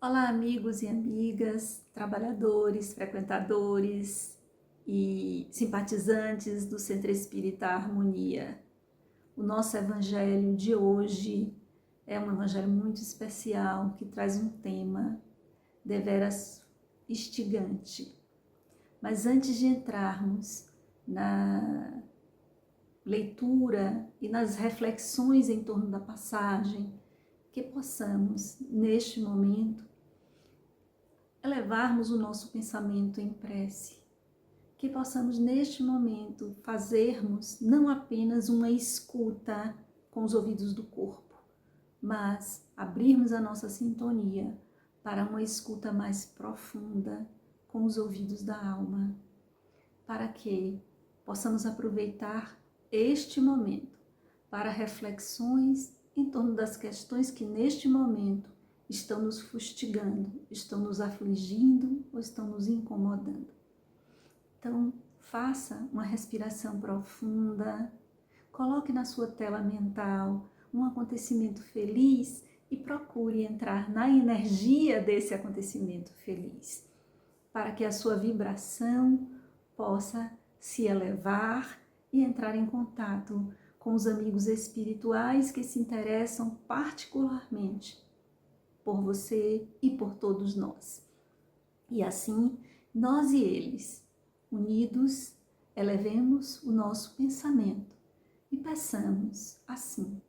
Olá, amigos e amigas, trabalhadores, frequentadores e simpatizantes do Centro Espírita Harmonia. O nosso evangelho de hoje é um evangelho muito especial que traz um tema deveras instigante. Mas antes de entrarmos na leitura e nas reflexões em torno da passagem, que possamos, neste momento, elevarmos o nosso pensamento em prece, que possamos neste momento fazermos não apenas uma escuta com os ouvidos do corpo, mas abrirmos a nossa sintonia para uma escuta mais profunda com os ouvidos da alma, para que possamos aproveitar este momento para reflexões em torno das questões que neste momento estão nos fustigando, estão nos afligindo ou estão nos incomodando. Então, faça uma respiração profunda, coloque na sua tela mental um acontecimento feliz e procure entrar na energia desse acontecimento feliz, para que a sua vibração possa se elevar e entrar em contato com os amigos espirituais que se interessam particularmente por você e por todos nós. E assim, nós e eles, unidos, elevemos o nosso pensamento e peçamos assim: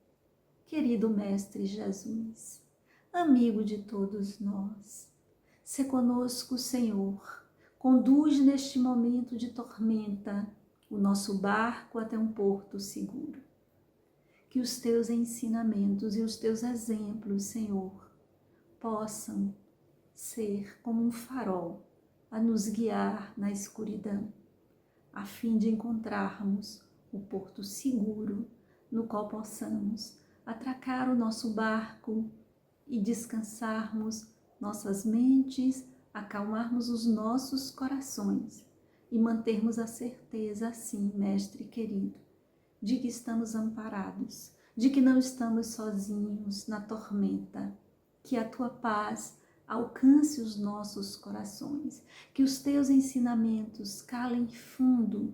querido Mestre Jesus, amigo de todos nós, se conosco, Senhor, conduz neste momento de tormenta o nosso barco até um porto seguro. Que os teus ensinamentos e os teus exemplos, Senhor, possam ser como um farol a nos guiar na escuridão, a fim de encontrarmos o porto seguro no qual possamos atracar o nosso barco e descansarmos nossas mentes, acalmarmos os nossos corações e mantermos a certeza, assim, Mestre querido, de que estamos amparados, de que não estamos sozinhos na tormenta, que a tua paz alcance os nossos corações, que os teus ensinamentos calem fundo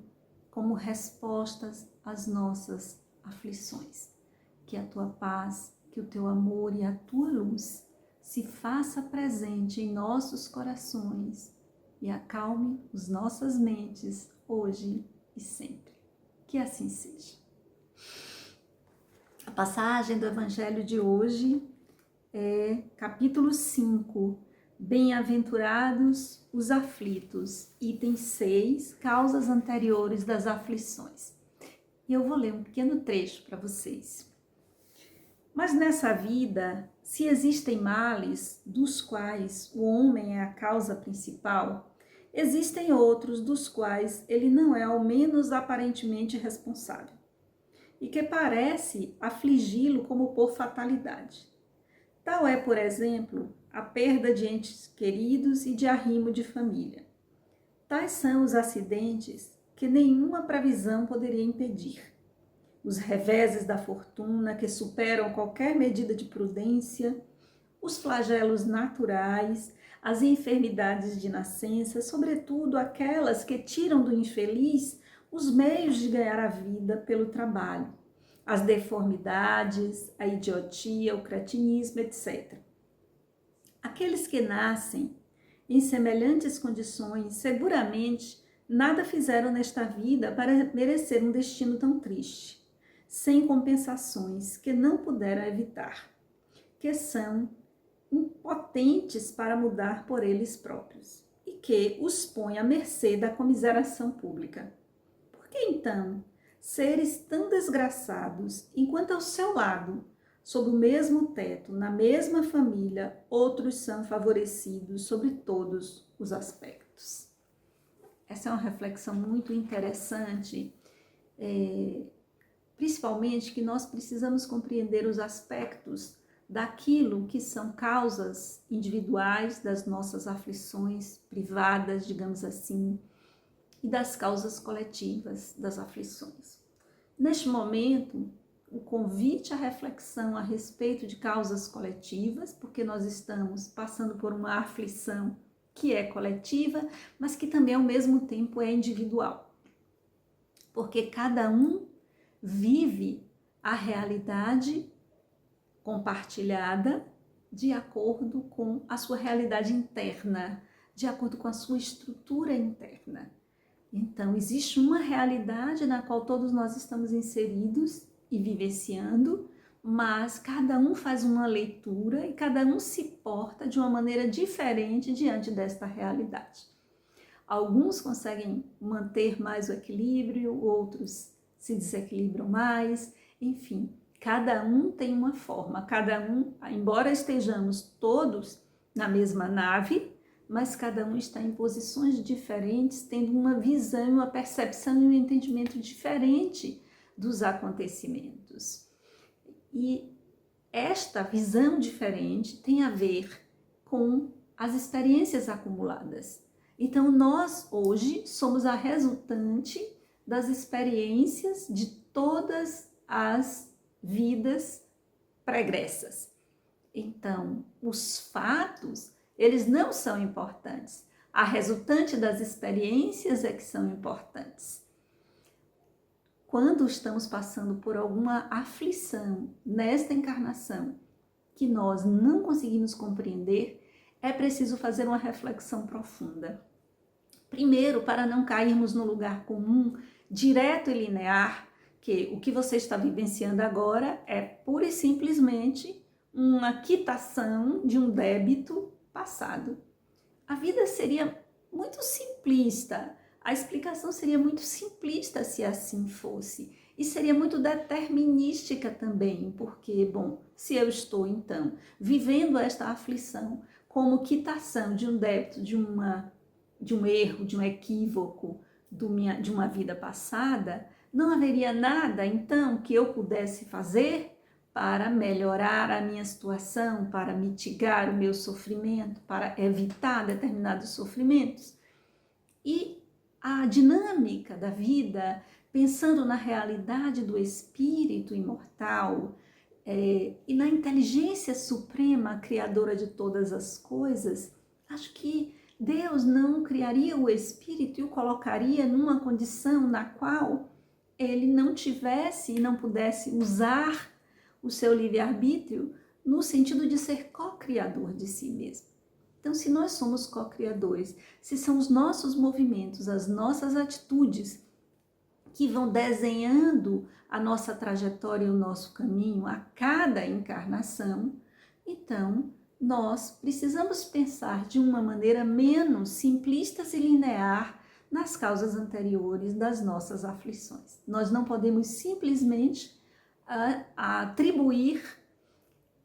como respostas às nossas aflições, que a tua paz, que o teu amor e a tua luz se faça presente em nossos corações e acalme as nossas mentes hoje e sempre. Que assim seja. A passagem do evangelho de hoje é capítulo 5, Bem-aventurados os aflitos, item 6, causas anteriores das aflições. E eu vou ler um pequeno trecho para vocês. Mas nessa vida, se existem males dos quais o homem é a causa principal, existem outros dos quais ele não é ao menos aparentemente responsável, e que parece afligi-lo como por fatalidade. Tal é, por exemplo, a perda de entes queridos e de arrimo de família. Tais são os acidentes que nenhuma previsão poderia impedir. Os reveses da fortuna que superam qualquer medida de prudência, os flagelos naturais, as enfermidades de nascença, sobretudo aquelas que tiram do infeliz os meios de ganhar a vida pelo trabalho, as deformidades, a idiotia, o cretinismo, etc. Aqueles que nascem em semelhantes condições, seguramente nada fizeram nesta vida para merecer um destino tão triste, sem compensações que não puderam evitar, que são impotentes para mudar por eles próprios e que os põe à mercê da comiseração pública. Por que então seres tão desgraçados, enquanto ao seu lado, sob o mesmo teto, na mesma família, outros são favorecidos sobre todos os aspectos? Essa é uma reflexão muito interessante, principalmente que nós precisamos compreender os aspectos daquilo que são causas individuais das nossas aflições privadas, digamos assim, e das causas coletivas das aflições. Neste momento, o convite à reflexão a respeito de causas coletivas, porque nós estamos passando por uma aflição que é coletiva, mas que também ao mesmo tempo é individual. Porque cada um vive a realidade compartilhada de acordo com a sua realidade interna, de acordo com a sua estrutura interna. Então, existe uma realidade na qual todos nós estamos inseridos e vivenciando, mas cada um faz uma leitura e cada um se porta de uma maneira diferente diante desta realidade. Alguns conseguem manter mais o equilíbrio, outros se desequilibram mais, enfim, cada um tem uma forma, cada um, embora estejamos todos na mesma nave, mas cada um está em posições diferentes, tendo uma visão, uma percepção e um entendimento diferente dos acontecimentos. E esta visão diferente tem a ver com as experiências acumuladas. Então, nós hoje somos a resultante das experiências de todas as vidas pregressas. Então, os fatos, eles não são importantes. A resultante das experiências é que são importantes. Quando estamos passando por alguma aflição nesta encarnação que nós não conseguimos compreender, é preciso fazer uma reflexão profunda. Primeiro, para não cairmos no lugar comum, direto e linear, que o que você está vivenciando agora é pura e simplesmente uma quitação de um débito passado. A vida seria muito simplista, a explicação seria muito simplista se assim fosse. E seria muito determinística também, porque, bom, se eu estou, então, vivendo esta aflição como quitação de um débito, de um erro, de um equívoco, de uma vida passada, não haveria nada, então, que eu pudesse fazer para melhorar a minha situação, para mitigar o meu sofrimento, para evitar determinados sofrimentos. E a dinâmica da vida, pensando na realidade do espírito imortal e na inteligência suprema, criadora de todas as coisas, acho que Deus não criaria o espírito e o colocaria numa condição na qual ele não tivesse e não pudesse usar o seu livre-arbítrio no sentido de ser co-criador de si mesmo. Então, se nós somos co-criadores, se são os nossos movimentos, as nossas atitudes que vão desenhando a nossa trajetória e o nosso caminho a cada encarnação, então nós precisamos pensar de uma maneira menos simplista e linear nas causas anteriores das nossas aflições. Nós não podemos simplesmente atribuir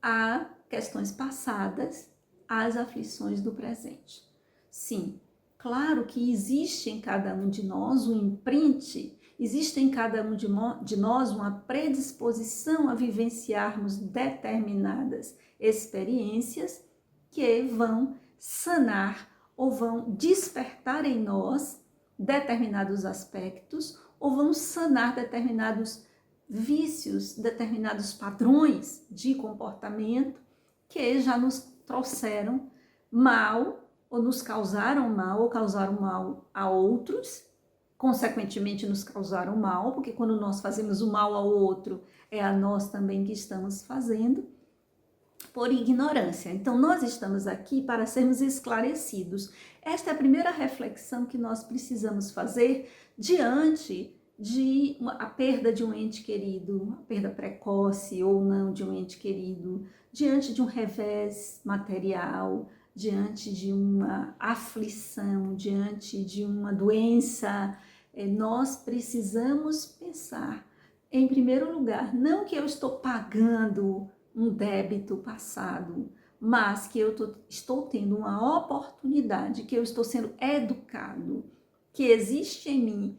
a questões passadas as aflições do presente. Sim, claro que existe em cada um de nós um imprint, existe em cada um de nós uma predisposição a vivenciarmos determinadas experiências que vão sanar ou vão despertar em nós determinados aspectos ou vão sanar determinados vícios, determinados padrões de comportamento que já nos trouxeram mal, ou nos causaram mal, ou causaram mal a outros, consequentemente nos causaram mal, porque quando nós fazemos o mal ao outro, é a nós também que estamos fazendo, por ignorância. Então, nós estamos aqui para sermos esclarecidos. Esta é a primeira reflexão que nós precisamos fazer diante de a perda de um ente querido, a perda precoce ou não de um ente querido, diante de um revés material, diante de uma aflição, diante de uma doença, nós precisamos pensar, em primeiro lugar, não que eu estou pagando um débito passado, mas que eu estou tendo uma oportunidade, que eu estou sendo educado, que existe em mim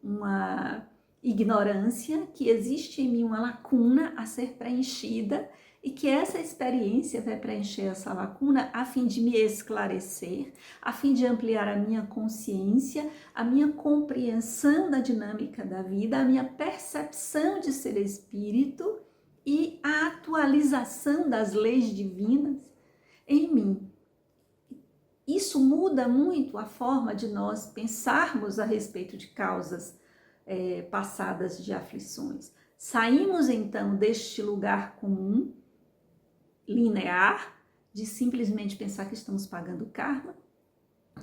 uma ignorância, que existe em mim uma lacuna a ser preenchida e e que essa experiência vai preencher essa lacuna a fim de me esclarecer, a fim de ampliar a minha consciência, a minha compreensão da dinâmica da vida, a minha percepção de ser espírito e a atualização das leis divinas em mim. Isso muda muito a forma de nós pensarmos a respeito de causas passadas de aflições. Saímos então deste lugar comum, linear, de simplesmente pensar que estamos pagando karma,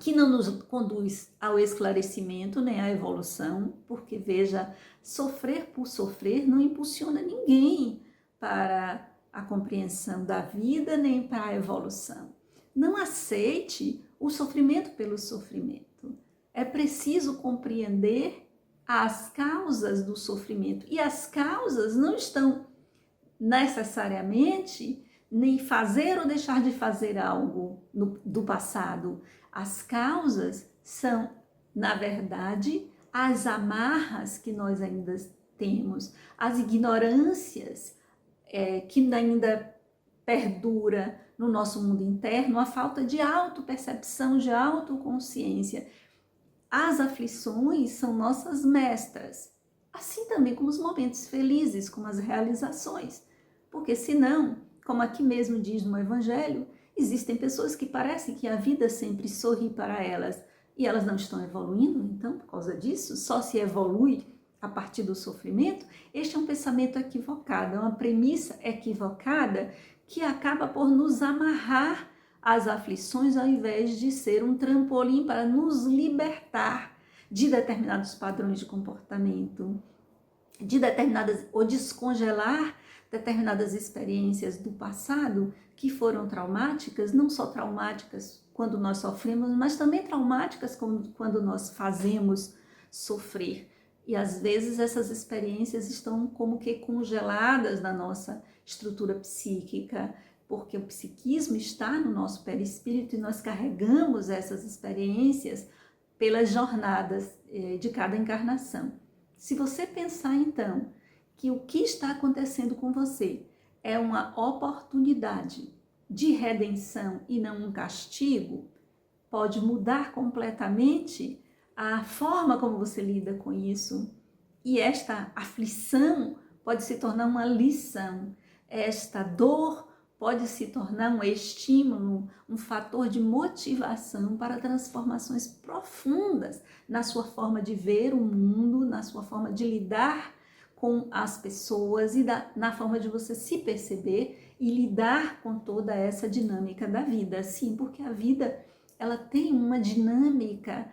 que não nos conduz ao esclarecimento nem à evolução, porque veja, sofrer por sofrer não impulsiona ninguém para a compreensão da vida nem para a evolução. Não aceite o sofrimento pelo sofrimento. É preciso compreender as causas do sofrimento. E as causas não estão necessariamente nem fazer ou deixar de fazer algo do passado. As causas são, na verdade, as amarras que nós ainda temos, as ignorâncias que ainda perdura no nosso mundo interno, a falta de autopercepção, de autoconsciência. As aflições são nossas mestras, assim também como os momentos felizes, como as realizações. Porque senão, como aqui mesmo diz no Evangelho, existem pessoas que parecem que a vida sempre sorri para elas e elas não estão evoluindo, então, por causa disso, só se evolui a partir do sofrimento. Este é um pensamento equivocado, é uma premissa equivocada que acaba por nos amarrar às aflições ao invés de ser um trampolim para nos libertar de determinados padrões de comportamento, ou descongelar determinadas experiências do passado que foram traumáticas, não só traumáticas quando nós sofremos, mas também traumáticas quando nós fazemos sofrer. E às vezes essas experiências estão como que congeladas na nossa estrutura psíquica, porque o psiquismo está no nosso perispírito e nós carregamos essas experiências pelas jornadas de cada encarnação. Se você pensar então que o que está acontecendo com você é uma oportunidade de redenção e não um castigo, pode mudar completamente a forma como você lida com isso. E esta aflição pode se tornar uma lição. Esta dor pode se tornar um estímulo, um fator de motivação para transformações profundas na sua forma de ver o mundo, na sua forma de lidar com as pessoas e na forma de você se perceber e lidar com toda essa dinâmica da vida. Sim, porque a vida ela tem uma dinâmica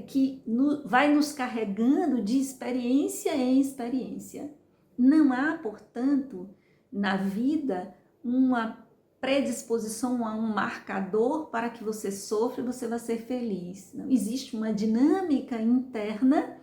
que vai nos carregando de experiência em experiência. Não há, portanto, na vida uma predisposição a um marcador para que você sofra e você vai ser feliz. Não existe uma dinâmica interna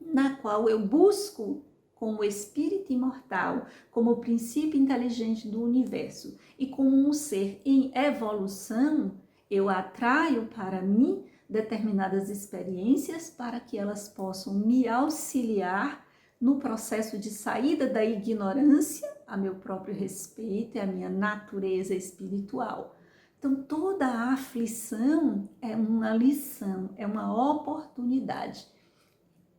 na qual eu busco como espírito imortal, como princípio inteligente do universo e como um ser em evolução, eu atraio para mim determinadas experiências para que elas possam me auxiliar no processo de saída da ignorância a meu próprio respeito e a minha natureza espiritual. Então, toda a aflição é uma lição, é uma oportunidade.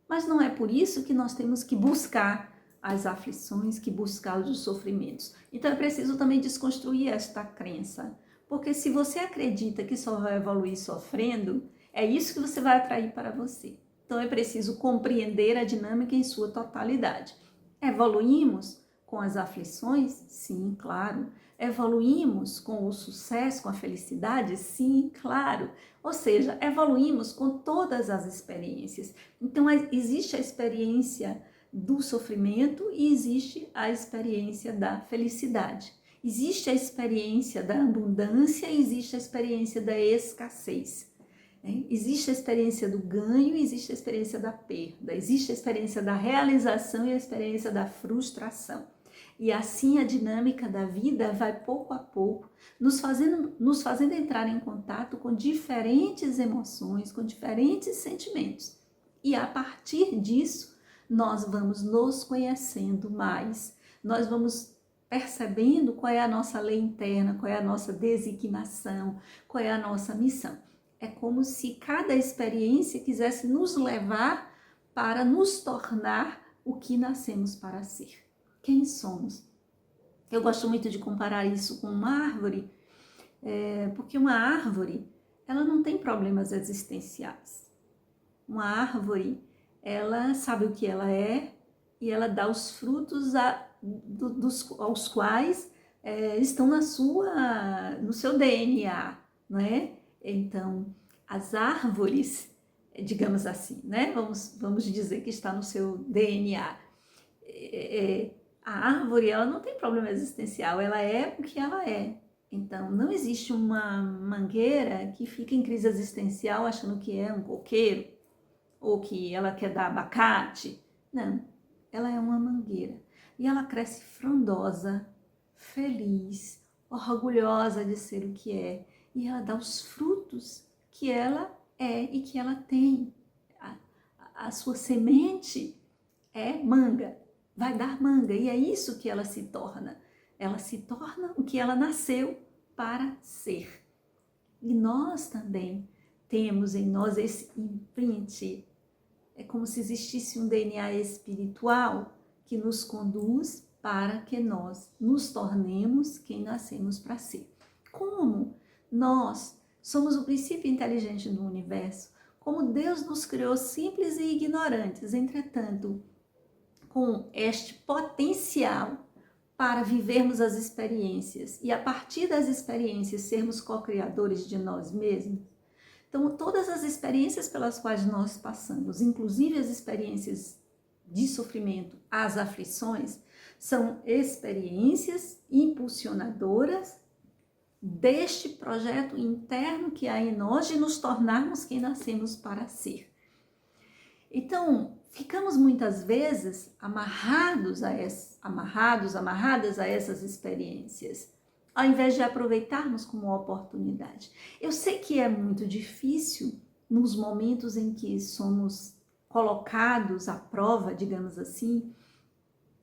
Mas não é por isso que nós temos que buscar as aflições, que buscar os sofrimentos. Então, é preciso também desconstruir esta crença. Porque se você acredita que só vai evoluir sofrendo, é isso que você vai atrair para você. Então, é preciso compreender a dinâmica em sua totalidade. Evoluímos com as aflições? Sim, claro. Evoluímos com o sucesso, com a felicidade? Sim, claro. Ou seja, evoluímos com todas as experiências. Então, existe a experiência do sofrimento e existe a experiência da felicidade. Existe a experiência da abundância e existe a experiência da escassez. Existe a experiência do ganho e existe a experiência da perda. Existe a experiência da realização e a experiência da frustração. E assim a dinâmica da vida vai pouco a pouco nos fazendo entrar em contato com diferentes emoções, com diferentes sentimentos. E a partir disso, nós vamos nos conhecendo mais, nós vamos percebendo qual é a nossa lei interna, qual é a nossa designação, qual é a nossa missão. É como se cada experiência quisesse nos levar para nos tornar o que nascemos para ser. Quem somos? Eu gosto muito de comparar isso com uma árvore, porque uma árvore, ela não tem problemas existenciais. Uma árvore, ela sabe o que ela é e ela dá os frutos aos quais estão no seu DNA, não é? Então, as árvores, digamos assim, né? Vamos dizer que está no seu DNA. A árvore, ela não tem problema existencial, ela é o que ela é. Então, não existe uma mangueira que fica em crise existencial achando que é um coqueiro ou que ela quer dar abacate. Não, ela é uma mangueira. E ela cresce frondosa, feliz, orgulhosa de ser o que é. E ela dá os frutos que ela é e que ela tem. A sua semente é manga, vai dar manga. E é isso que ela se torna. Ela se torna o que ela nasceu para ser. E nós também temos em nós esse imprint. É como se existisse um DNA espiritual que nos conduz para que nós nos tornemos quem nascemos para ser. Como nós somos o princípio inteligente do universo, como Deus nos criou simples e ignorantes, entretanto, com este potencial para vivermos as experiências e a partir das experiências sermos co-criadores de nós mesmos. Então, todas as experiências pelas quais nós passamos, inclusive as experiências de sofrimento, as aflições, são experiências impulsionadoras deste projeto interno que há em nós de nos tornarmos quem nascemos para ser. Então, ficamos muitas vezes amarradas a essas experiências, ao invés de aproveitarmos como oportunidade. Eu sei que é muito difícil nos momentos em que somos colocados à prova, digamos assim,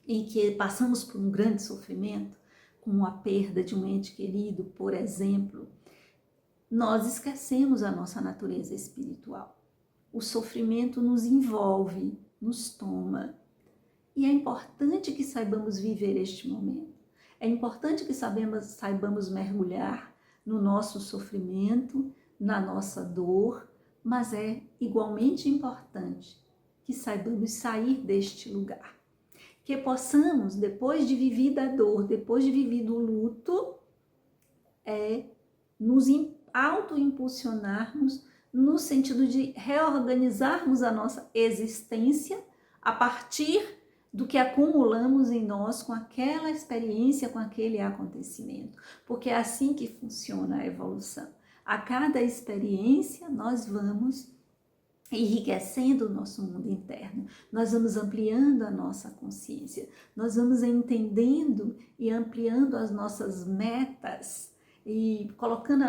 em que passamos por um grande sofrimento, como a perda de um ente querido, por exemplo, nós esquecemos a nossa natureza espiritual. O sofrimento nos envolve, nos toma. E é importante que saibamos viver este momento. É importante que saibamos mergulhar no nosso sofrimento, na nossa dor, mas é igualmente importante que saibamos sair deste lugar. Que possamos, depois de vivida a dor, depois de vivido o luto, nos autoimpulsionarmos no sentido de reorganizarmos a nossa existência a partir do que acumulamos em nós com aquela experiência, com aquele acontecimento. Porque é assim que funciona a evolução. A cada experiência nós vamos enriquecendo o nosso mundo interno, nós vamos ampliando a nossa consciência, nós vamos entendendo e ampliando as nossas metas e colocando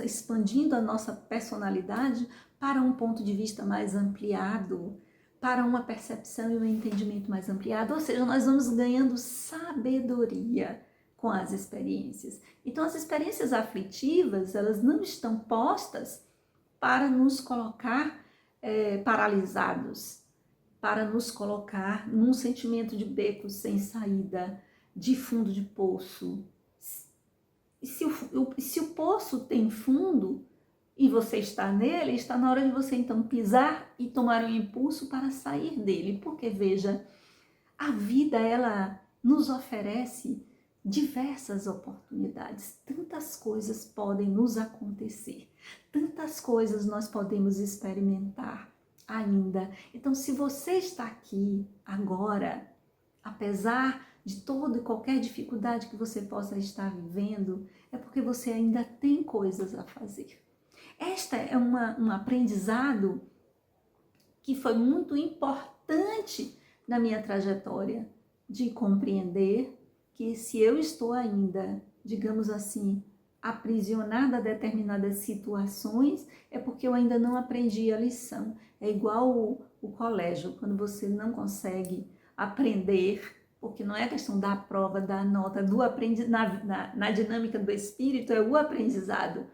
expandindo a nossa personalidade para um ponto de vista mais ampliado, para uma percepção e um entendimento mais ampliado, ou seja, nós vamos ganhando sabedoria com as experiências. Então, as experiências aflitivas, elas não estão postas para nos colocar paralisados, para nos colocar num sentimento de beco sem saída, de fundo de poço. Se o poço tem fundo e você está nele, está na hora de você então pisar e tomar um impulso para sair dele, porque veja, a vida ela nos oferece diversas oportunidades, tantas coisas podem nos acontecer, tantas coisas nós podemos experimentar ainda. Então, se você está aqui agora, apesar de toda e qualquer dificuldade que você possa estar vivendo, é porque você ainda tem coisas a fazer. Esta é um aprendizado que foi muito importante na minha trajetória de compreender que se eu estou ainda, digamos assim, aprisionada a determinadas situações, é porque eu ainda não aprendi a lição. É igual o colégio, quando você não consegue aprender porque não é questão da prova, da nota, do na dinâmica do espírito, é o aprendizado.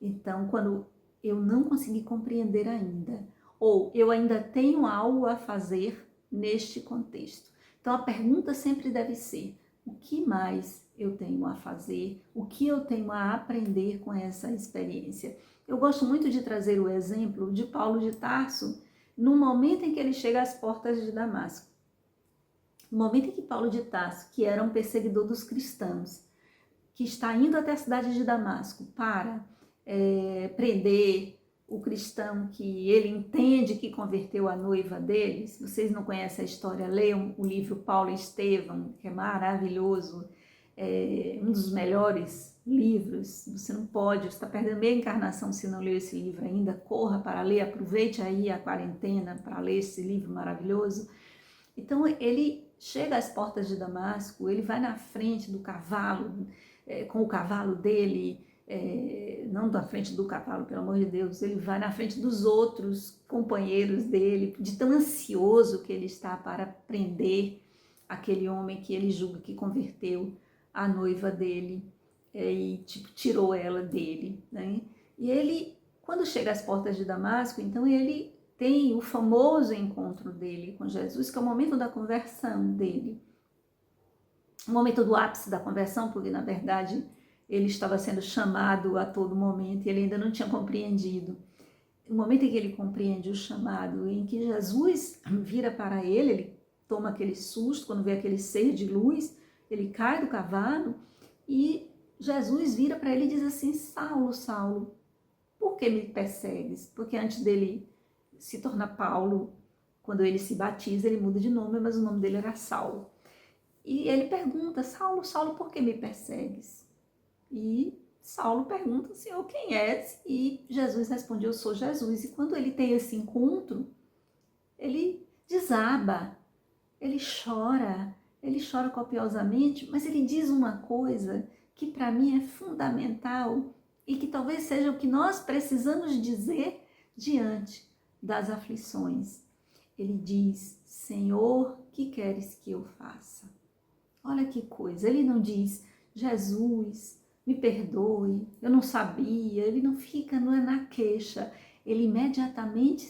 Então, quando eu não consegui compreender ainda, ou eu ainda tenho algo a fazer neste contexto. Então, a pergunta sempre deve ser: o que mais eu tenho a fazer? O que eu tenho a aprender com essa experiência? Eu gosto muito de trazer o exemplo de Paulo de Tarso, no momento em que ele chega às portas de Damasco. No momento em que Paulo de Tarso, que era um perseguidor dos cristãos, que está indo até a cidade de Damasco para prender o cristão que ele entende que converteu a noiva dele. Se vocês não conhecem a história, leiam o livro Paulo e Estevão, que é maravilhoso, um dos melhores livros. Você não pode, você está perdendo meia encarnação se não leu esse livro ainda. Corra para ler, aproveite aí a quarentena para ler esse livro maravilhoso. Então ele chega às portas de Damasco, ele vai na frente do cavalo, com o cavalo dele, não da frente do cavalo, pelo amor de Deus, ele vai na frente dos outros companheiros dele, de tão ansioso que ele está para prender aquele homem que ele julga que converteu a noiva dele e tirou ela dele, né? E ele, quando chega às portas de Damasco, então ele tem o famoso encontro dele com Jesus, que é o momento da conversão dele. O momento do ápice da conversão, porque na verdade ele estava sendo chamado a todo momento e ele ainda não tinha compreendido. O momento em que ele compreende o chamado, em que Jesus vira para ele toma aquele susto quando vê aquele ser de luz, ele cai do cavalo e Jesus vira para ele e diz assim: Saulo, Saulo, por que me persegues? Porque antes dele se tornar Paulo, quando ele se batiza, ele muda de nome, mas o nome dele era Saulo. E ele pergunta: Saulo, Saulo, por que me persegues? E Saulo pergunta: Senhor, quem és? E Jesus responde: eu sou Jesus. E quando ele tem esse encontro, ele desaba, ele chora copiosamente, mas ele diz uma coisa que para mim é fundamental e que talvez seja o que nós precisamos dizer diante das aflições. Ele diz: Senhor, que queres que eu faça? Olha que coisa, ele não diz: Jesus, me perdoe, eu não sabia. Ele não fica, não é na queixa, ele imediatamente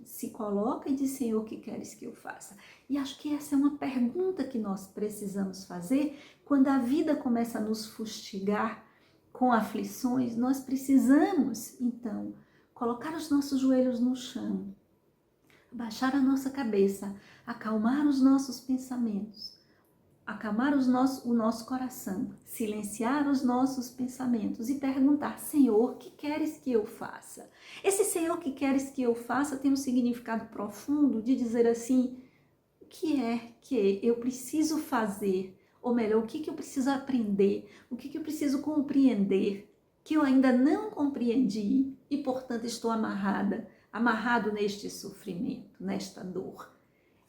se coloca e diz: Senhor, o que queres que eu faça? E acho que essa é uma pergunta que nós precisamos fazer quando a vida começa a nos fustigar com aflições. Nós precisamos, então, colocar os nossos joelhos no chão, baixar a nossa cabeça, acalmar os nossos pensamentos, acalmar o nosso coração, silenciar os nossos pensamentos e perguntar: Senhor, o que queres que eu faça? Esse Senhor, que queres que eu faça, tem um significado profundo de dizer assim: o que é que eu preciso fazer? Ou melhor, o que eu preciso aprender? O que eu preciso compreender que eu ainda não compreendi e, portanto, estou amarrado neste sofrimento, nesta dor?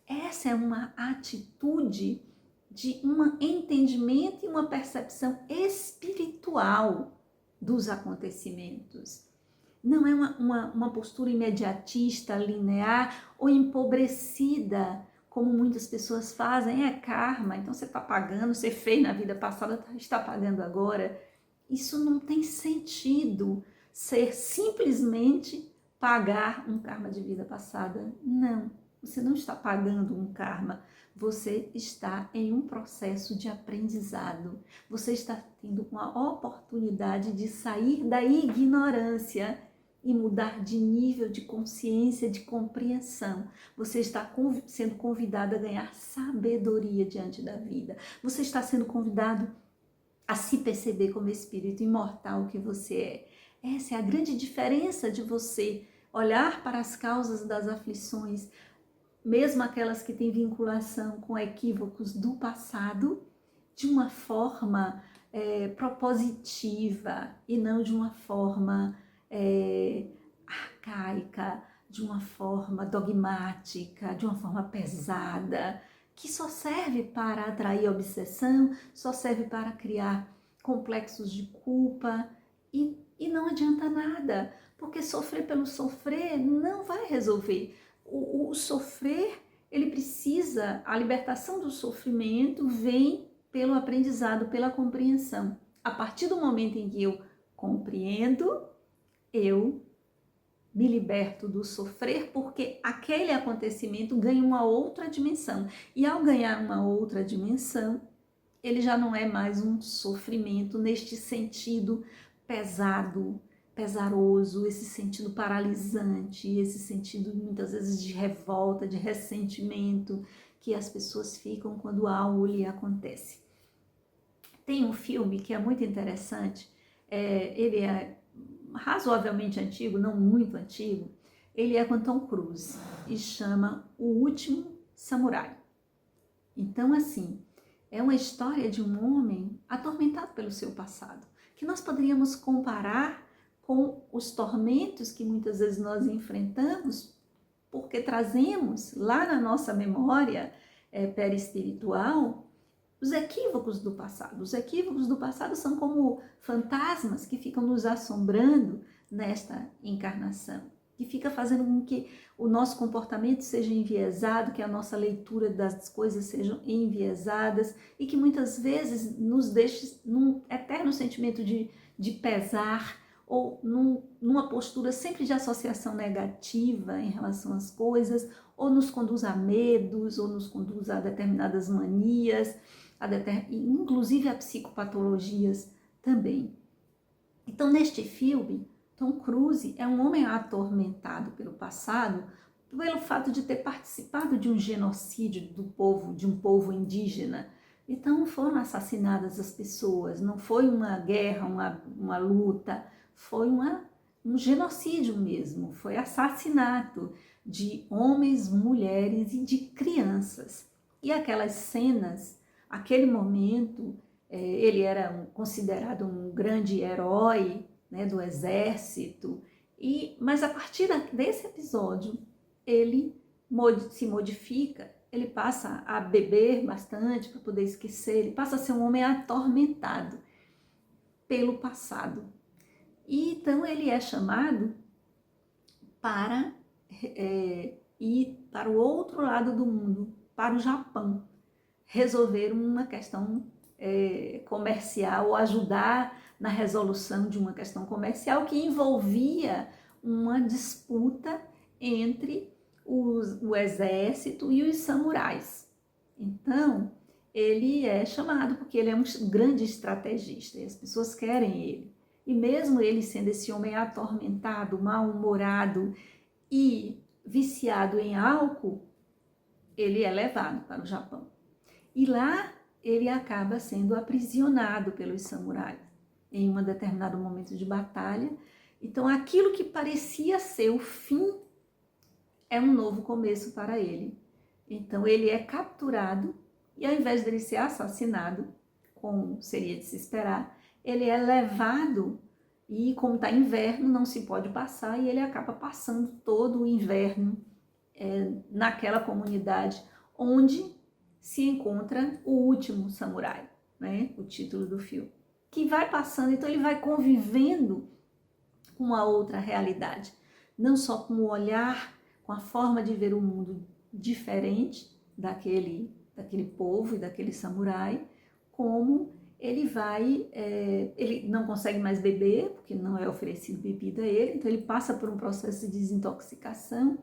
Essa é uma atitude de um entendimento e uma percepção espiritual dos acontecimentos. Não é uma postura imediatista, linear ou empobrecida, como muitas pessoas fazem. É karma, então você está pagando, você fez na vida passada, está pagando agora. Isso não tem sentido, ser simplesmente pagar um karma de vida passada. Não, você não está pagando um karma. Você está em um processo de aprendizado. Você está tendo uma oportunidade de sair da ignorância e mudar de nível de consciência, de compreensão. Você está sendo convidado a ganhar sabedoria diante da vida. Você está sendo convidado a se perceber como espírito imortal que você é. Essa é a grande diferença de você olhar para as causas das aflições, mesmo aquelas que têm vinculação com equívocos do passado, de uma forma propositiva e não de uma forma arcaica, de uma forma dogmática, de uma forma pesada, que só serve para atrair obsessão, só serve para criar complexos de culpa e não adianta nada, porque sofrer pelo sofrer não vai resolver. O sofrer, ele precisa, a libertação do sofrimento vem pelo aprendizado, pela compreensão. A partir do momento em que eu compreendo, eu me liberto do sofrer, porque aquele acontecimento ganha uma outra dimensão. E ao ganhar uma outra dimensão, ele já não é mais um sofrimento neste sentido pesado, pesaroso, esse sentido paralisante, esse sentido muitas vezes de revolta, de ressentimento que as pessoas ficam quando algo lhe acontece. Tem um filme que é muito interessante, ele é razoavelmente antigo, não muito antigo, ele é com Tom Cruise e chama O Último Samurai. Então, assim, é uma história de um homem atormentado pelo seu passado, que nós poderíamos comparar com os tormentos que muitas vezes nós enfrentamos, porque trazemos lá na nossa memória perispiritual os equívocos do passado. Os equívocos do passado são como fantasmas que ficam nos assombrando nesta encarnação, que fica fazendo com que o nosso comportamento seja enviesado, que a nossa leitura das coisas sejam enviesadas e que muitas vezes nos deixe num eterno sentimento de pesar ou numa postura sempre de associação negativa em relação às coisas, ou nos conduz a medos, ou nos conduz a determinadas manias, inclusive a psicopatologias também. Então, neste filme, Tom Cruise é um homem atormentado pelo passado, pelo fato de ter participado de um genocídio de um povo indígena. Então, foram assassinadas as pessoas, não foi uma guerra, uma luta, foi um genocídio mesmo, foi assassinato de homens, mulheres e de crianças. E aquelas cenas, aquele momento, ele era considerado um grande herói, né, do exército, mas a partir desse episódio, ele se modifica, ele passa a beber bastante para poder esquecer, ele passa a ser um homem atormentado pelo passado. E então ele é chamado para ir para o outro lado do mundo, para o Japão, resolver uma questão comercial, ou ajudar na resolução de uma questão comercial que envolvia uma disputa entre o exército e os samurais. Então, ele é chamado porque ele é um grande estrategista e as pessoas querem ele. E mesmo ele sendo esse homem atormentado, mal-humorado e viciado em álcool, ele é levado para o Japão. E lá ele acaba sendo aprisionado pelos samurais em um determinado momento de batalha. Então, aquilo que parecia ser o fim é um novo começo para ele. Então, ele é capturado e, ao invés dele ser assassinado, como seria de se esperar, ele é levado e, como está inverno, não se pode passar, e ele acaba passando todo o inverno naquela comunidade onde se encontra o último samurai, né? O título do filme, que vai passando, então ele vai convivendo com uma outra realidade, não só com o olhar, com a forma de ver o mundo diferente daquele povo e daquele samurai, como ele vai, ele não consegue mais beber, porque não é oferecido bebida a ele, então ele passa por um processo de desintoxicação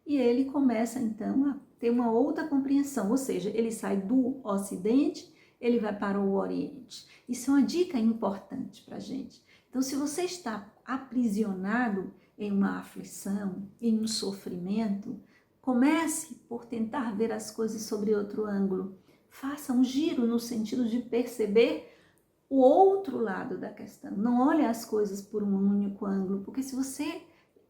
e ele começa então a ter uma outra compreensão, ou seja, ele sai do Ocidente, ele vai para o Oriente. Isso é uma dica importante para a gente. Então, se você está aprisionado em uma aflição, em um sofrimento, comece por tentar ver as coisas sobre outro ângulo. Faça um giro no sentido de perceber o outro lado da questão. Não olhe as coisas por um único ângulo, porque se você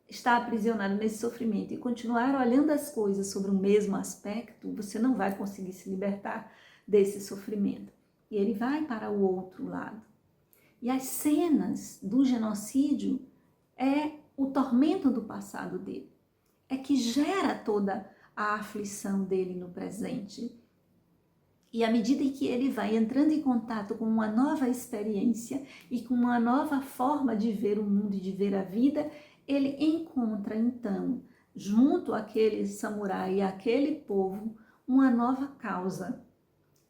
está aprisionado nesse sofrimento e continuar olhando as coisas sobre o mesmo aspecto, você não vai conseguir se libertar desse sofrimento. E ele vai para o outro lado. E as cenas do genocídio é o tormento do passado dele. É que gera toda a aflição dele no presente. E à medida em que ele vai entrando em contato com uma nova experiência e com uma nova forma de ver o mundo e de ver a vida, ele encontra, então, junto àquele samurai e àquele povo, uma nova causa,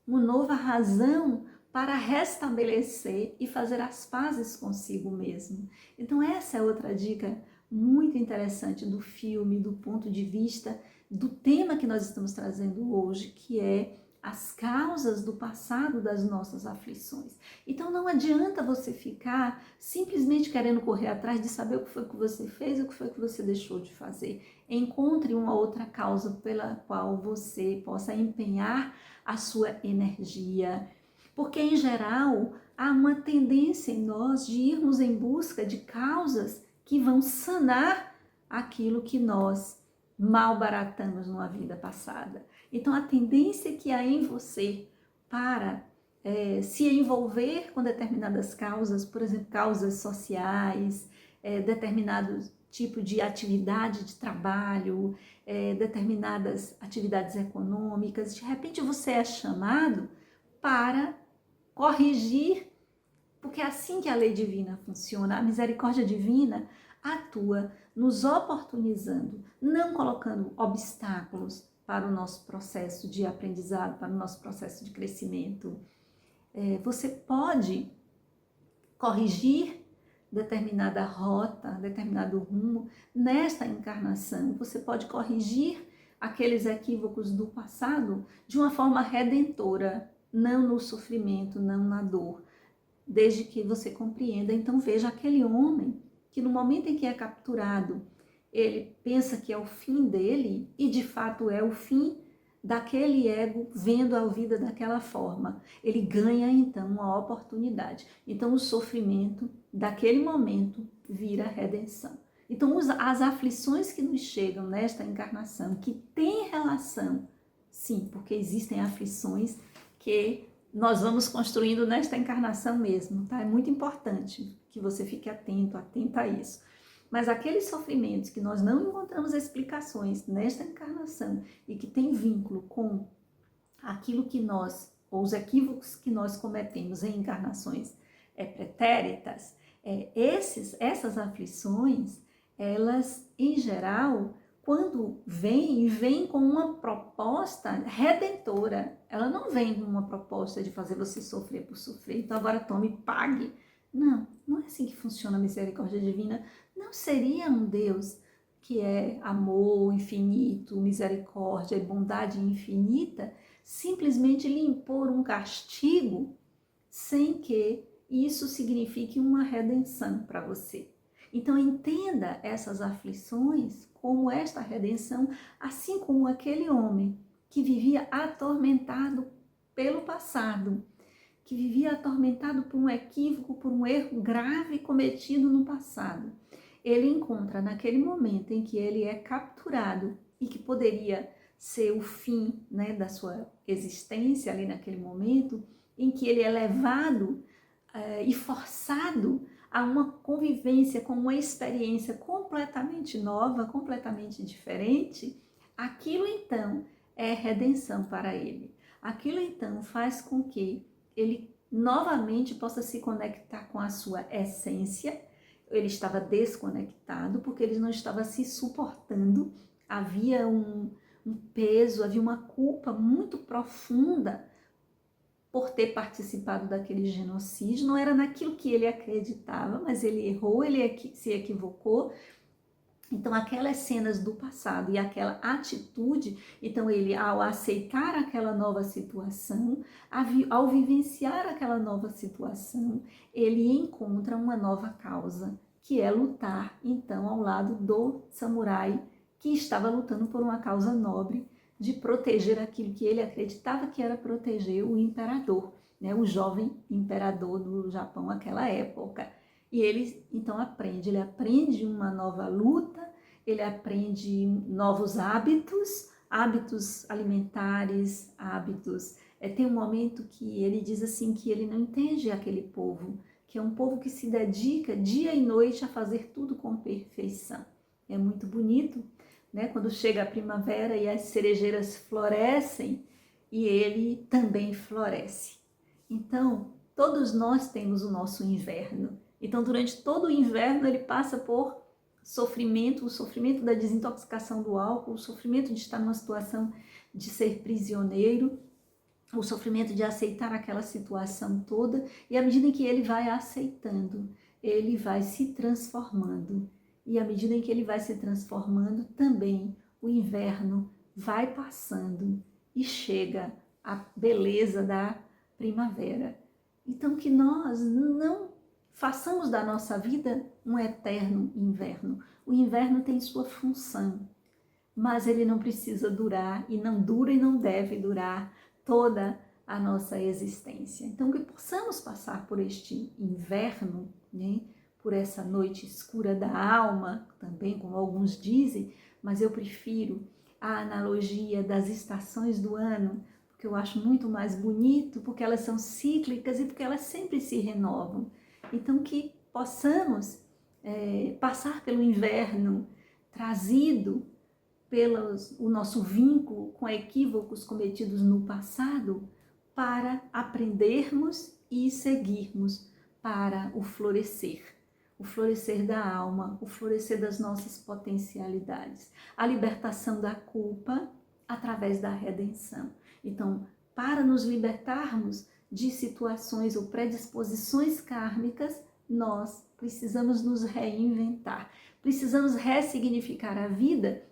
uma nova razão para restabelecer e fazer as pazes consigo mesmo. Então essa é outra dica muito interessante do filme, do ponto de vista do tema que nós estamos trazendo hoje, que é as causas do passado das nossas aflições. Então não adianta você ficar simplesmente querendo correr atrás de saber o que foi que você fez e o que foi que você deixou de fazer. Encontre uma outra causa pela qual você possa empenhar a sua energia, porque em geral há uma tendência em nós de irmos em busca de causas que vão sanar aquilo que nós malbaratamos numa vida passada. Então a tendência que há em você para se envolver com determinadas causas, por exemplo, causas sociais, determinado tipo de atividade de trabalho, determinadas atividades econômicas, de repente você é chamado para corrigir, porque é assim que a lei divina funciona, a misericórdia divina atua nos oportunizando, não colocando obstáculos para o nosso processo de aprendizado, para o nosso processo de crescimento. Você pode corrigir determinada rota, determinado rumo nesta encarnação. Você pode corrigir aqueles equívocos do passado de uma forma redentora, não no sofrimento, não na dor, desde que você compreenda. Então veja aquele homem que no momento em que é capturado, ele pensa que é o fim dele e de fato é o fim daquele ego vendo a vida daquela forma. Ele ganha então uma oportunidade. Então o sofrimento daquele momento vira redenção. Então as aflições que nos chegam nesta encarnação, que tem relação, sim, porque existem aflições que nós vamos construindo nesta encarnação mesmo, tá? É muito importante que você fique atento, atenta a isso. Mas aqueles sofrimentos que nós não encontramos explicações nesta encarnação e que tem vínculo com aquilo que nós, ou os equívocos que nós cometemos em encarnações pretéritas, essas aflições, elas, em geral, quando vem com uma proposta redentora. Ela não vem com uma proposta de fazer você sofrer por sofrer, então agora tome e pague. Não, não é assim que funciona a misericórdia divina. Não seria um Deus que é amor infinito, misericórdia e bondade infinita, simplesmente lhe impor um castigo sem que isso signifique uma redenção para você. Então entenda essas aflições como esta redenção, assim como aquele homem que vivia atormentado pelo passado, que vivia atormentado por um equívoco, por um erro grave cometido no passado. Ele encontra naquele momento em que ele é capturado e que poderia ser o fim, né, da sua existência ali naquele momento, em que ele é levado e forçado a uma convivência com uma experiência completamente nova, completamente diferente, aquilo então é redenção para ele. Aquilo então faz com que ele novamente possa se conectar com a sua essência. Ele estava desconectado porque ele não estava se suportando, havia um peso, havia uma culpa muito profunda por ter participado daquele genocídio. Não era naquilo que ele acreditava, mas ele errou, ele se equivocou. Então aquelas cenas do passado e aquela atitude, então ele, ao aceitar aquela nova situação, ao vivenciar aquela nova situação, ele encontra uma nova causa, que é lutar então ao lado do samurai que estava lutando por uma causa nobre, de proteger aquilo que ele acreditava que era proteger o imperador, né, o jovem imperador do Japão naquela época. E ele então ele aprende uma nova luta, ele aprende novos hábitos alimentares, hábitos. Tem um momento que ele diz assim que ele não entende aquele povo, que é um povo que se dedica dia e noite a fazer tudo com perfeição. É muito bonito, né? Quando chega a primavera e as cerejeiras florescem e ele também floresce. Então, todos nós temos o nosso inverno. Então, durante todo o inverno, ele passa por sofrimento, o sofrimento da desintoxicação do álcool, o sofrimento de estar numa situação de ser prisioneiro, o sofrimento de aceitar aquela situação toda, e à medida em que ele vai aceitando, ele vai se transformando. E à medida em que ele vai se transformando, também o inverno vai passando e chega a beleza da primavera. Então que nós não façamos da nossa vida um eterno inverno. O inverno tem sua função, mas ele não precisa durar e não dura e não deve durar toda a nossa existência. Então que possamos passar por este inverno, né? Por essa noite escura da alma, também como alguns dizem, mas eu prefiro a analogia das estações do ano, porque eu acho muito mais bonito, porque elas são cíclicas e porque elas sempre se renovam. Então que possamos passar pelo inverno trazido pelo o nosso vínculo com equívocos cometidos no passado, para aprendermos e seguirmos para o florescer da alma, o florescer das nossas potencialidades, a libertação da culpa através da redenção. Então, para nos libertarmos de situações ou predisposições kármicas, nós precisamos nos reinventar, precisamos ressignificar a vida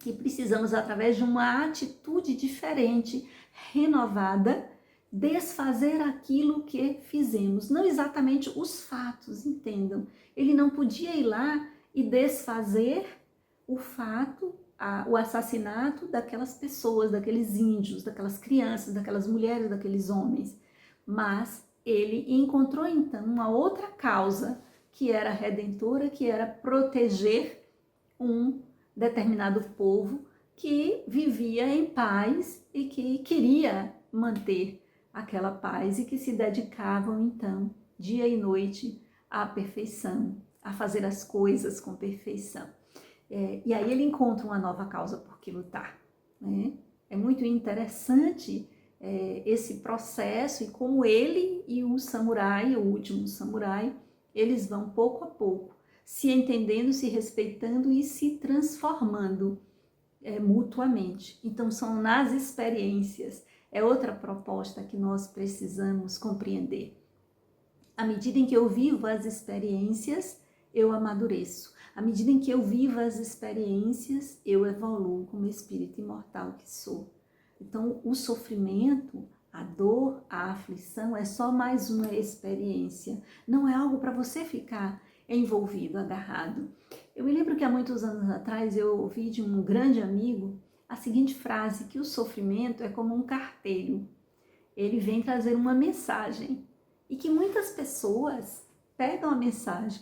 e precisamos, através de uma atitude diferente, renovada, desfazer aquilo que fizemos. Não exatamente os fatos, entendam. Ele não podia ir lá e desfazer o fato, o assassinato daquelas pessoas, daqueles índios, daquelas crianças, daquelas mulheres, daqueles homens. Mas ele encontrou então uma outra causa que era redentora, que era proteger um determinado povo que vivia em paz e que queria manter aquela paz e que se dedicavam então dia e noite à perfeição, a fazer as coisas com perfeição. E aí ele encontra uma nova causa por que lutar, né? É muito interessante esse processo e como ele e o samurai, o último samurai, eles vão pouco a pouco se entendendo, se respeitando e se transformando mutuamente. Então são nas experiências. É outra proposta que nós precisamos compreender. À medida em que eu vivo as experiências, eu amadureço. À medida em que eu vivo as experiências, eu evoluo como espírito imortal que sou. Então, o sofrimento, a dor, a aflição é só mais uma experiência. Não é algo para você ficar envolvido, agarrado. Eu me lembro que há muitos anos atrás eu ouvi de um grande amigo a seguinte frase, que o sofrimento é como um carteiro. Ele vem trazer uma mensagem e que muitas pessoas pegam a mensagem,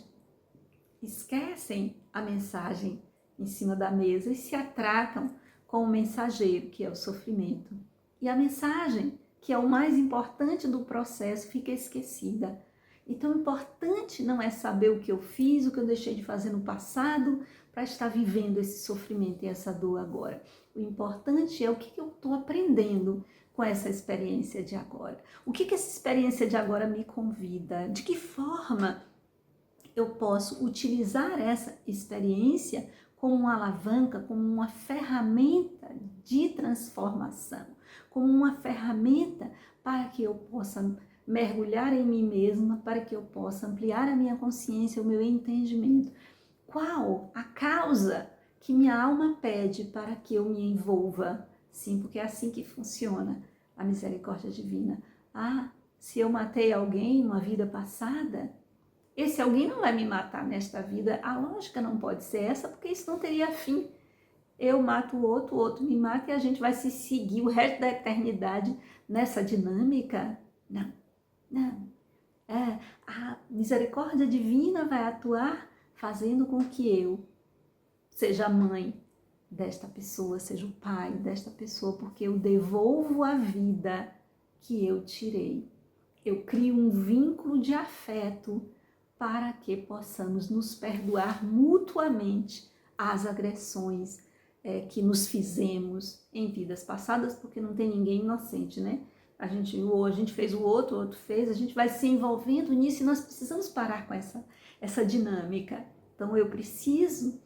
esquecem a mensagem em cima da mesa e se atracam com o mensageiro, que é o sofrimento. E a mensagem, que é o mais importante do processo, fica esquecida. Então, o importante não é saber o que eu fiz, o que eu deixei de fazer no passado, para estar vivendo esse sofrimento e essa dor agora. O importante é o que eu estou aprendendo com essa experiência de agora. O que essa experiência de agora me convida? De que forma eu posso utilizar essa experiência como uma alavanca, como uma ferramenta de transformação, como uma ferramenta para que eu possa mergulhar em mim mesma, para que eu possa ampliar a minha consciência, o meu entendimento. Qual a causa que minha alma pede para que eu me envolva? Sim, porque é assim que funciona a misericórdia divina. Se eu matei alguém em uma vida passada, esse alguém não vai me matar nesta vida. A lógica não pode ser essa, porque isso não teria fim. Eu mato o outro me mata e a gente vai se seguir o resto da eternidade nessa dinâmica? Não, não. A misericórdia divina vai atuar fazendo com que eu seja a mãe desta pessoa, seja o pai desta pessoa, porque eu devolvo a vida que eu tirei. Eu crio um vínculo de afeto para que possamos nos perdoar mutuamente as agressões que nos fizemos em vidas passadas, porque não tem ninguém inocente, né? A gente fez o outro fez, a gente vai se envolvendo nisso e nós precisamos parar com essa dinâmica. Então eu preciso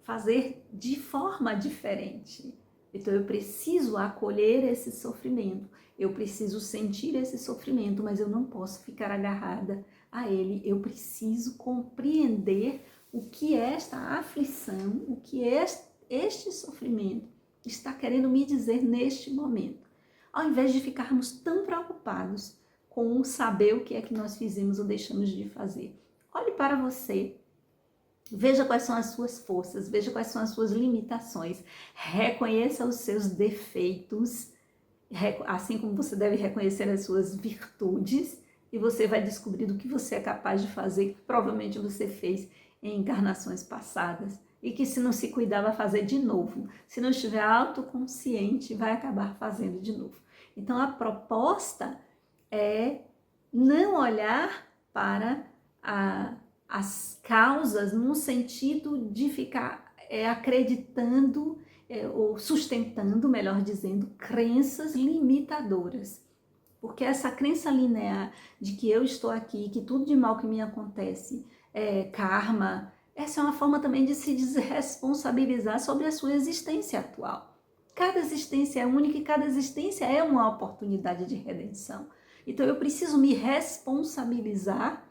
fazer de forma diferente. Então eu preciso acolher esse sofrimento, eu preciso sentir esse sofrimento, mas eu não posso ficar agarrada a ele. Eu preciso compreender o que esta aflição, o que este sofrimento está querendo me dizer neste momento. Ao invés de ficarmos tão preocupados com saber o que é que nós fizemos ou deixamos de fazer. Olhe para você. Veja quais são as suas forças, veja quais são as suas limitações, reconheça os seus defeitos, assim como você deve reconhecer as suas virtudes, e você vai descobrir o que você é capaz de fazer, que provavelmente você fez em encarnações passadas, e que se não se cuidar vai fazer de novo. Se não estiver autoconsciente, vai acabar fazendo de novo. Então a proposta é não olhar para as causas no sentido de ficar acreditando ou sustentando, melhor dizendo, crenças limitadoras. Porque essa crença linear de que eu estou aqui, que tudo de mal que me acontece é karma, essa é uma forma também de se desresponsabilizar sobre a sua existência atual. Cada existência é única e cada existência é uma oportunidade de redenção. Então eu preciso me responsabilizar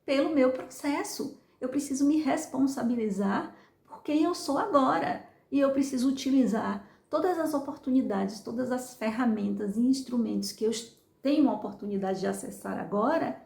pelo meu processo. Eu preciso me responsabilizar por quem eu sou agora. E eu preciso utilizar todas as oportunidades, todas as ferramentas e instrumentos que eu tenho a oportunidade de acessar agora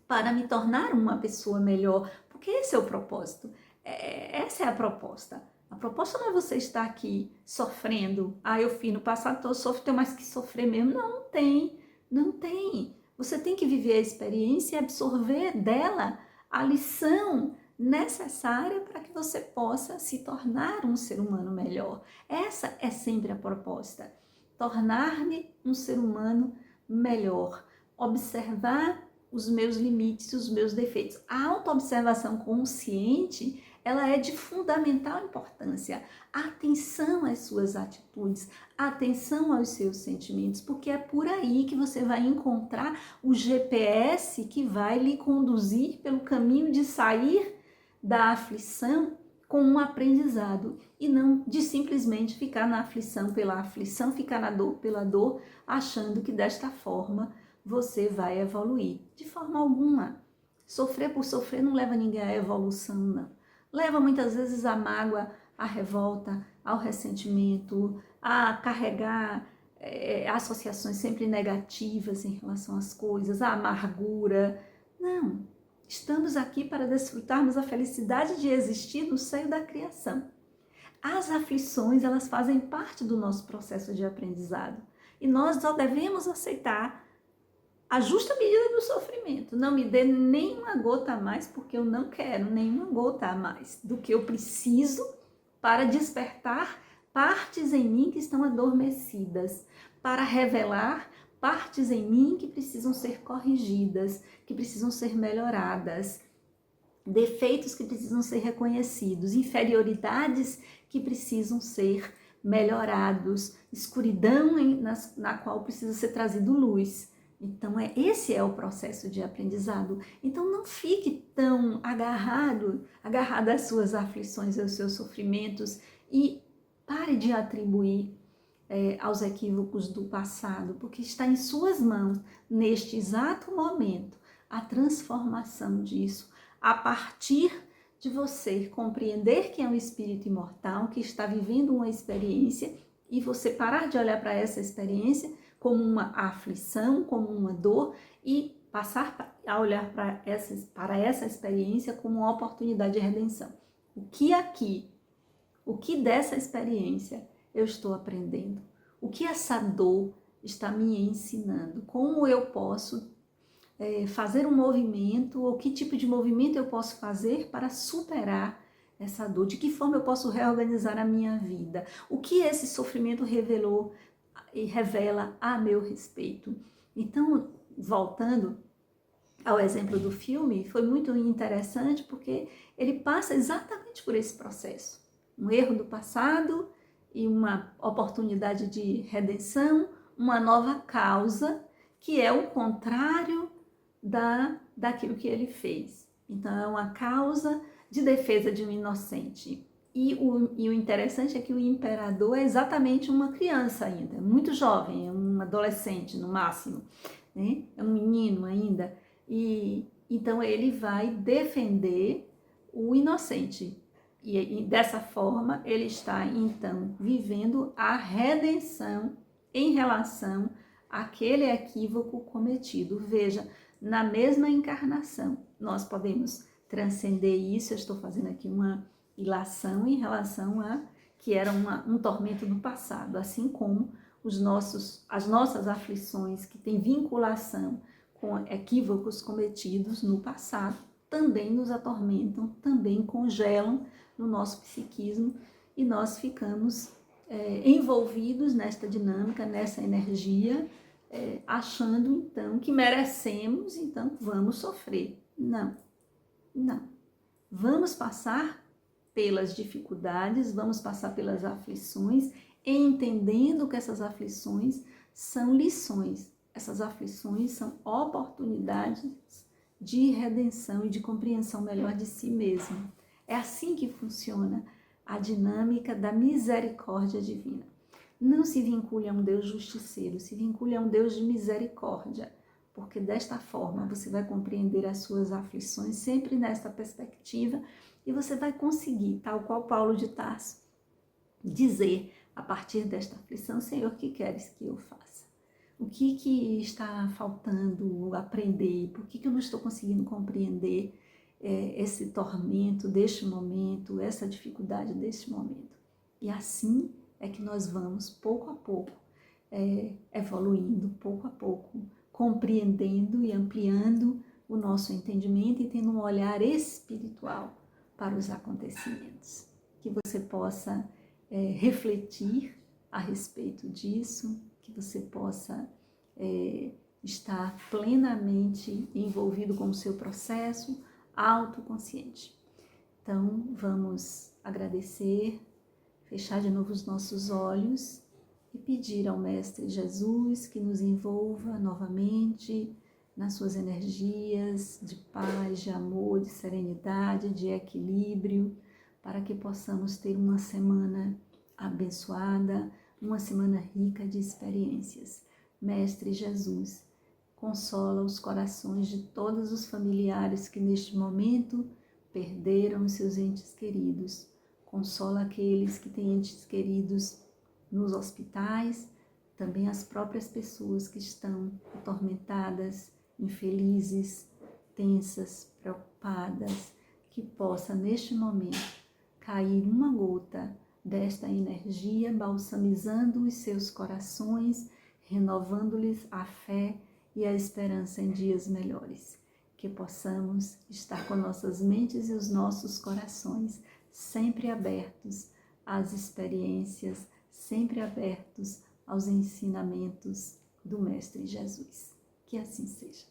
para me tornar uma pessoa melhor. Porque esse é o propósito. Essa é a proposta. A proposta não é você estar aqui sofrendo. Eu fiz no passado, então eu sofro, tenho mais que sofrer mesmo. Não tem. Não tem. Você tem que viver a experiência e absorver dela a lição necessária para que você possa se tornar um ser humano melhor. Essa é sempre a proposta. Tornar-me um ser humano melhor. Observar os meus limites, os meus defeitos. A autoobservação consciente, ela é de fundamental importância. Atenção às suas atitudes, atenção aos seus sentimentos, porque é por aí que você vai encontrar o GPS que vai lhe conduzir pelo caminho de sair da aflição com um aprendizado e não de simplesmente ficar na aflição pela aflição, ficar na dor pela dor, achando que desta forma você vai evoluir. De forma alguma. Sofrer por sofrer não leva ninguém à evolução, não. Leva muitas vezes à mágoa, à revolta, ao ressentimento, a carregar associações sempre negativas em relação às coisas, à amargura. Não. Estamos aqui para desfrutarmos a felicidade de existir no seio da criação. As aflições, elas fazem parte do nosso processo de aprendizado. E nós só devemos aceitar a justa medida do sofrimento. Não me dê nenhuma gota a mais, porque eu não quero nenhuma gota a mais do que eu preciso para despertar partes em mim que estão adormecidas, para revelar partes em mim que precisam ser corrigidas, que precisam ser melhoradas, defeitos que precisam ser reconhecidos, inferioridades que precisam ser melhorados, escuridão na qual precisa ser trazido luz. Então, esse é o processo de aprendizado. Então, não fique tão agarrado às suas aflições, aos seus sofrimentos e pare de atribuir aos equívocos do passado, porque está em suas mãos, neste exato momento, a transformação disso, a partir de você compreender que é um espírito imortal, que está vivendo uma experiência, e você parar de olhar para essa experiência como uma aflição, como uma dor, e passar a olhar para essa experiência como uma oportunidade de redenção. O que dessa experiência eu estou aprendendo? O que essa dor está me ensinando? Como eu posso fazer um movimento, ou que tipo de movimento eu posso fazer para superar essa dor? De que forma eu posso reorganizar a minha vida? O que esse sofrimento revelou e revela a meu respeito? Então, voltando ao exemplo do filme, foi muito interessante porque ele passa exatamente por esse processo. Um erro do passado e uma oportunidade de redenção, uma nova causa, que é o contrário daquilo que ele fez. Então, é uma causa de defesa de um inocente. E o interessante é que o imperador é exatamente uma criança ainda, muito jovem, é um adolescente no máximo, né? É um menino ainda. E então ele vai defender o inocente. E dessa forma ele está então vivendo a redenção em relação àquele equívoco cometido. Veja, na mesma encarnação, nós podemos transcender isso. Eu estou fazendo aqui uma ilação em relação a que era um tormento do passado, assim como as nossas aflições que têm vinculação com equívocos cometidos no passado também nos atormentam, também congelam no nosso psiquismo e nós ficamos envolvidos nesta dinâmica, nessa energia, achando então que merecemos, então vamos sofrer. Não, não. Vamos passar pelas dificuldades, vamos passar pelas aflições, entendendo que essas aflições são lições. Essas aflições são oportunidades de redenção e de compreensão melhor de si mesmo. É assim que funciona a dinâmica da misericórdia divina. Não se vincule a um Deus justiceiro, se vincule a um Deus de misericórdia, porque desta forma você vai compreender as suas aflições sempre nessa perspectiva e você vai conseguir, tal qual Paulo de Tarso, dizer a partir desta aflição: Senhor, o que queres que eu faça? O que está faltando aprender? Por que eu não estou conseguindo compreender esse tormento deste momento, essa dificuldade deste momento? E assim é que nós vamos, pouco a pouco, evoluindo, pouco a pouco, compreendendo e ampliando o nosso entendimento e tendo um olhar espiritual para os acontecimentos. Que você possa refletir a respeito disso, que você possa estar plenamente envolvido com o seu processo autoconsciente. Então, vamos agradecer, fechar de novo os nossos olhos e pedir ao Mestre Jesus que nos envolva novamente nas suas energias de paz, de amor, de serenidade, de equilíbrio, para que possamos ter uma semana abençoada, uma semana rica de experiências. Mestre Jesus, consola os corações de todos os familiares que neste momento perderam os seus entes queridos. Consola aqueles que têm entes queridos nos hospitais, também as próprias pessoas que estão atormentadas, infelizes, tensas, preocupadas, que possa neste momento cair uma gota desta energia, balsamizando os seus corações, renovando-lhes a fé e a esperança em dias melhores. Que possamos estar com nossas mentes e os nossos corações sempre abertos às experiências, sempre abertos aos ensinamentos do Mestre Jesus. Que assim seja.